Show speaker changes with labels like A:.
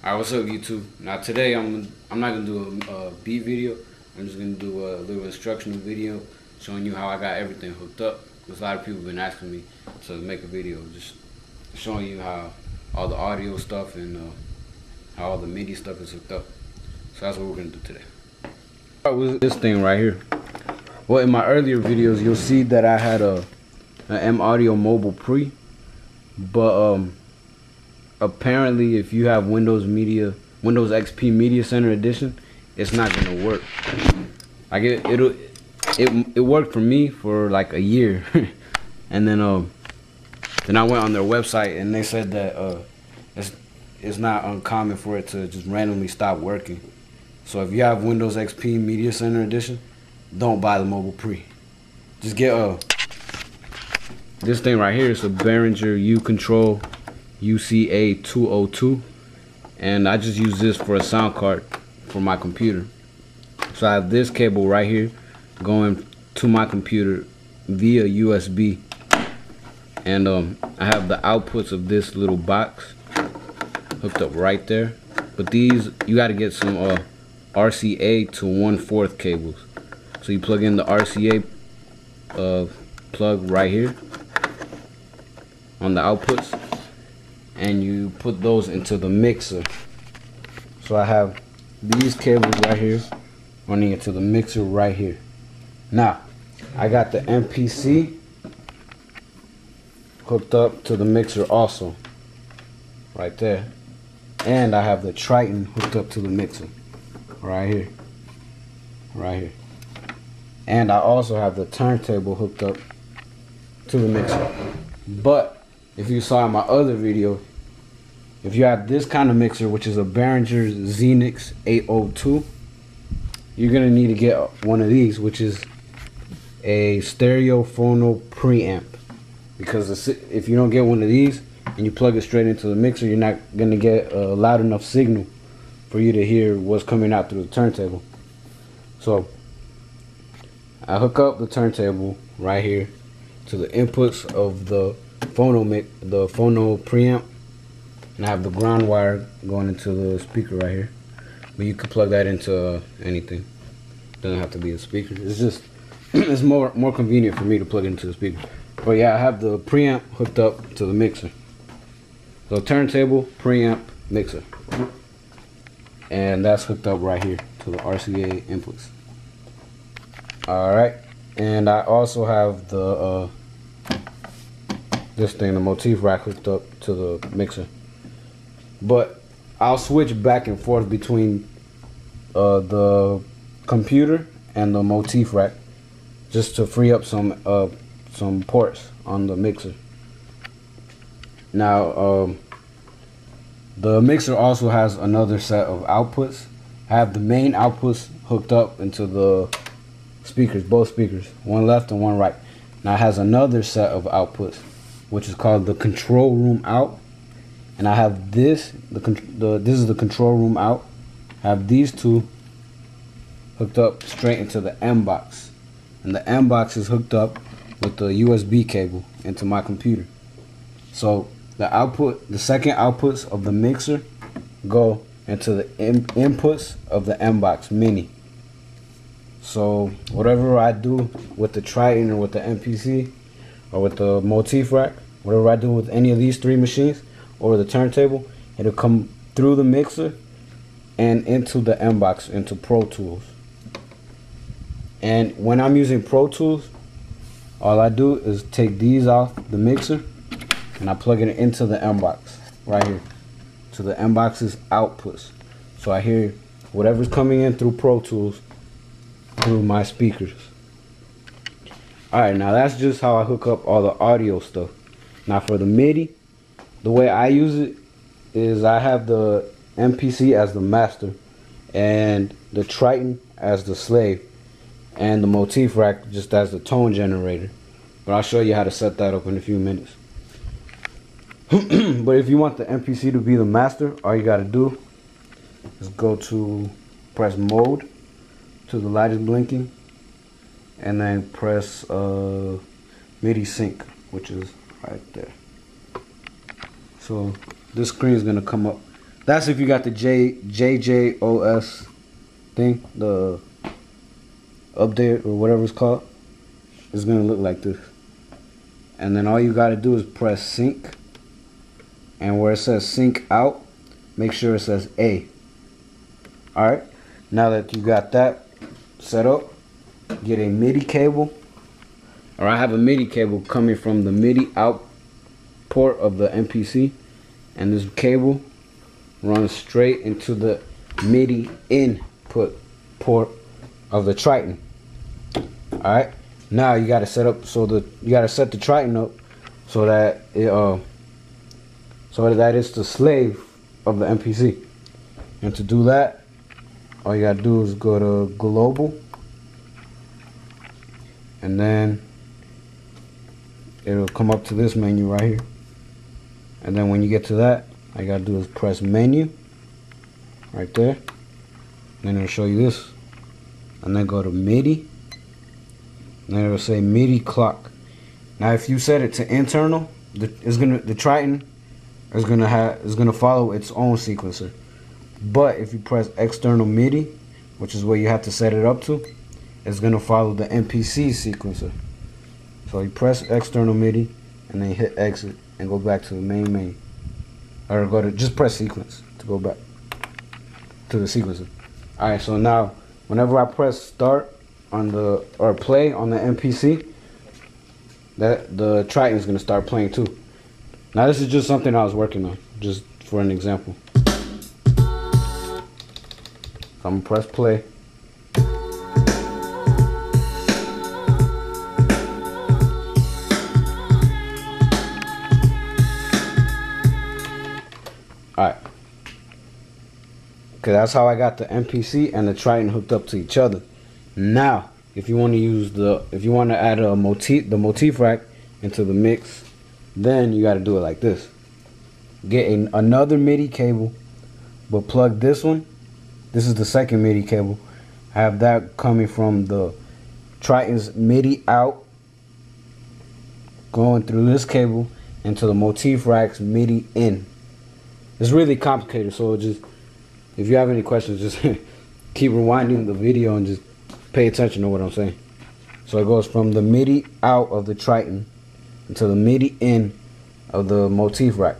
A: Alright, what's up YouTube? Now today I'm not gonna do a beat video. I'm just gonna do a little instructional video showing you how I got everything hooked up. Because a lot of people have been asking me to make a video just showing you how all the audio stuff and how all the MIDI stuff is hooked up. So that's what we're gonna do today. Start with this thing right here. Well, in my earlier videos you'll see that I had an M Audio Mobile Pre, but apparently if you have Windows XP Media Center Edition, it's not gonna work. Like it worked for me for like a year. And then I went on their website and they said that it's not uncommon for it to just randomly stop working. So if you have Windows XP Media Center Edition, don't buy the Mobile Pre. Just get this thing right here. It's a Behringer U-Control UCA 202, and I just use this for a sound card for my computer. So I have this cable right here going to my computer via USB, and I have the outputs of this little box hooked up right there. But these, you got to get some RCA to 1/4 cables. So you plug in the RCA plug right here on the outputs, and you put those into the mixer. So I have these cables right here running into the mixer right here. Now I got the MPC hooked up to the mixer also right there, and I have the Triton hooked up to the mixer right here, and I also have the turntable hooked up to the mixer. But if you saw in my other video, if you have this kind of mixer, which is a Behringer Xenix 802, you're gonna need to get one of these, which is a stereophono preamp. Because if you don't get one of these and you plug it straight into the mixer, you're not gonna get a loud enough signal for you to hear what's coming out through the turntable. So I hook up the turntable right here to the inputs of the phono preamp, and I have the ground wire going into the speaker right here. But you could plug that into anything. Doesn't have to be a speaker. It's just it's more convenient for me to plug it into the speaker. But yeah, I have the preamp hooked up to the mixer. So turntable, preamp, mixer, and that's hooked up right here to the RCA inputs. All right, and I also have the this thing, the Motif rack, hooked up to the mixer. But I'll switch back and forth between the computer and the Motif rack just to free up some ports on the mixer. Now the mixer also has another set of outputs. I have the main outputs hooked up into the speakers, both speakers, one left and one right. Now it has another set of outputs, which is called the control room out, and I have this this is the control room out. I have these two hooked up straight into the M box, and the M box is hooked up with the USB cable into my computer. So the second outputs of the mixer go into the inputs of the M box mini. So whatever I do with the Triton or with the MPC or with the Motif rack, whatever I do with any of these three machines or the turntable, it'll come through the mixer and into the M box, into Pro Tools. And when I'm using Pro Tools, all I do is take these off the mixer and I plug it into the M box right here, to the M box's outputs. So I hear whatever's coming in through Pro Tools through my speakers. Alright, now that's just how I hook up all the audio stuff. Now for the MIDI, the way I use it is I have the MPC as the master and the Triton as the slave, and the Motif rack just as the tone generator. But I'll show you how to set that up in a few minutes. But if you want the MPC to be the master, all you gotta do is go to press mode to the light is blinking, and then press MIDI sync, which is right there. So this screen is gonna come up. That's if you got the JJOS thing, the update or whatever it's called. It's gonna look like this. And then all you gotta do is press sync. And where it says sync out, make sure it says A. Alright, now that you got that set up, get a MIDI cable. Or I have a MIDI cable coming from the MIDI out port of the MPC. And this cable runs straight into the MIDI input port of the Triton. Alright, now you gotta set up you gotta set the Triton up so that it's the slave of the MPC. And to do that, all you gotta do is go to global, and then it'll come up to this menu right here. And then when you get to that, all you gotta do is press menu right there. Then it'll show you this, and then go to MIDI, and then it'll say MIDI clock. Now if you set it to internal, the Triton is gonna follow its own sequencer. But if you press external MIDI, which is where you have to set it up to, it's gonna follow the MPC sequencer. So you press external MIDI and then hit exit and go back to the main menu. Or just press sequence to go back to the sequencer. Alright, so now whenever I press start on or play on the MPC, the Triton is gonna start playing too. Now this is just something I was working on, just for an example. So I'm gonna press play. Alright. Okay, that's how I got the MPC and the Triton hooked up to each other. Now, if you want to add the Motif rack into the mix, then you got to do it like this. Get another MIDI cable, but plug this one. This is the second MIDI cable. I have that coming from the Triton's MIDI out, going through this cable into the Motif rack's MIDI in. It's really complicated, so just if you have any questions, just keep rewinding the video and just pay attention to what I'm saying. So it goes from the MIDI out of the Triton into the MIDI in of the Motif rack.